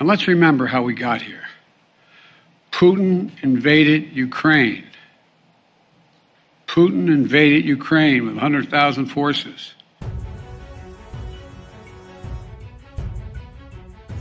let's remember how we got here. Putin invaded Ukraine. Putin invaded Ukraine with 100,000 forces.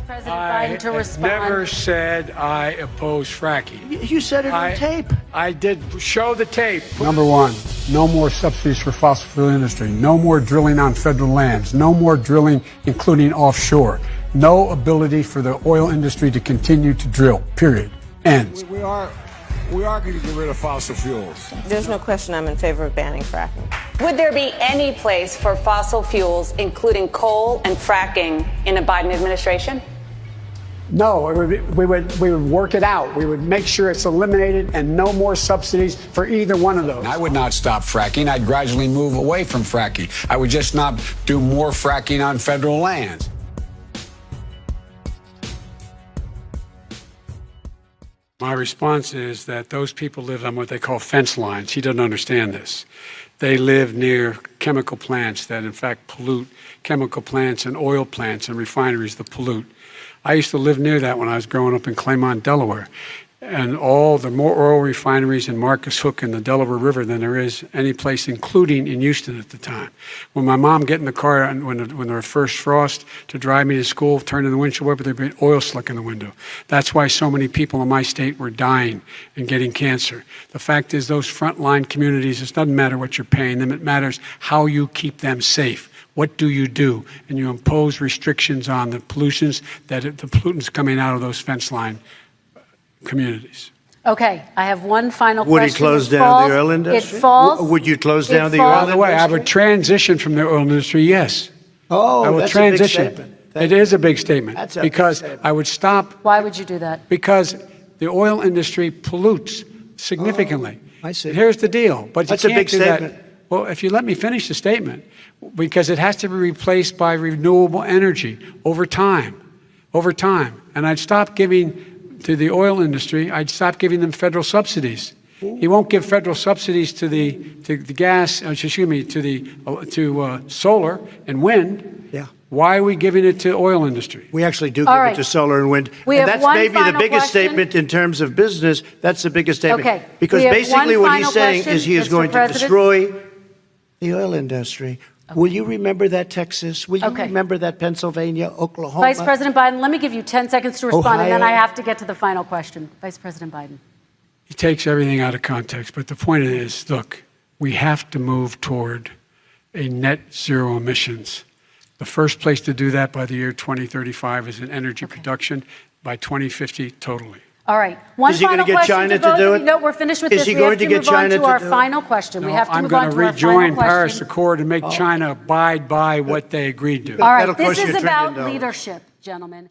President Biden to respond. I never said I oppose fracking. You said it on tape. I did show the tape. Number one, no more subsidies for fossil fuel industry. No more drilling on federal lands. No more drilling, including offshore. No ability for the oil industry to continue to drill. Period. Ends. We are going to get rid of fossil fuels. There's no question I'm in favor of banning fracking. Would there be any place for fossil fuels, including coal and fracking, in a Biden administration? No, we would work it out. We would make sure it's eliminated and no more subsidies for either one of those. I would not stop fracking. I'd gradually move away from fracking. I would just not do more fracking on federal lands. My response is that those people live on what they call fence lines. He doesn't understand this. They live near chemical plants that, in fact, pollute, chemical plants and oil plants and refineries that pollute. I used to live near that when I was growing up in Claymont, Delaware. And all the more oil refineries in Marcus Hook and the Delaware River than there is any place, including in Houston at the time. When my mom get in the car and when there was first frost to drive me to school, turn in the windshield wiper, there'd be oil slick in the window. That's why so many people in my state were dying and getting cancer. The fact is, those frontline communities, it doesn't matter what you're paying them, it matters how you keep them safe. What do you do? And you impose restrictions on the pollutions the pollutants coming out of those fence line communities. Okay, I have one final Would question. he close down the oil industry? It falls. Would you close down the falls. oil By industry? the way, I would transition from the oil industry, yes. Oh, I will that's transition. a big statement. It is a big statement. That's a big because statement. I would stop. Why would you do that? Because the oil industry pollutes significantly. I see. Here's the deal. But That's you a can't big do statement. that. Well, if you let me finish the statement, because it has to be replaced by renewable energy over time. Over time. And I'd stop giving to the oil industry, I'd stop giving them federal subsidies. He won't give federal subsidies to the gas, excuse me, to solar and wind. Yeah. Why are we giving it to oil industry? We actually do give All right. it to solar and wind. We And have that's one maybe the final biggest question. statement in terms of business. That's the biggest statement. Okay. Because We have basically one what he's final saying question, is he is Mr. going to President. destroy the oil industry. Okay. Will you remember that, Texas? Will you Okay. remember that, Pennsylvania, Oklahoma? Vice President Biden, let me give you 10 seconds to respond, and then Ohio. I have to get to the final question. Vice President Biden. He takes everything out of context. But the point is, look, we have to move toward a net zero emissions. The first place to do that by the year 2035 is in energy production. By 2050, totally. All right. One Is he final gonna get question China to to both do of you. it? No, we're finished with Is this. he We going have to to get move China on to to our do it? final question. We have to I'm move going on to to our final rejoin Paris question. Accord and make China abide by what they agreed to. All right. That'll This cost you is $1 about trillion. leadership, gentlemen.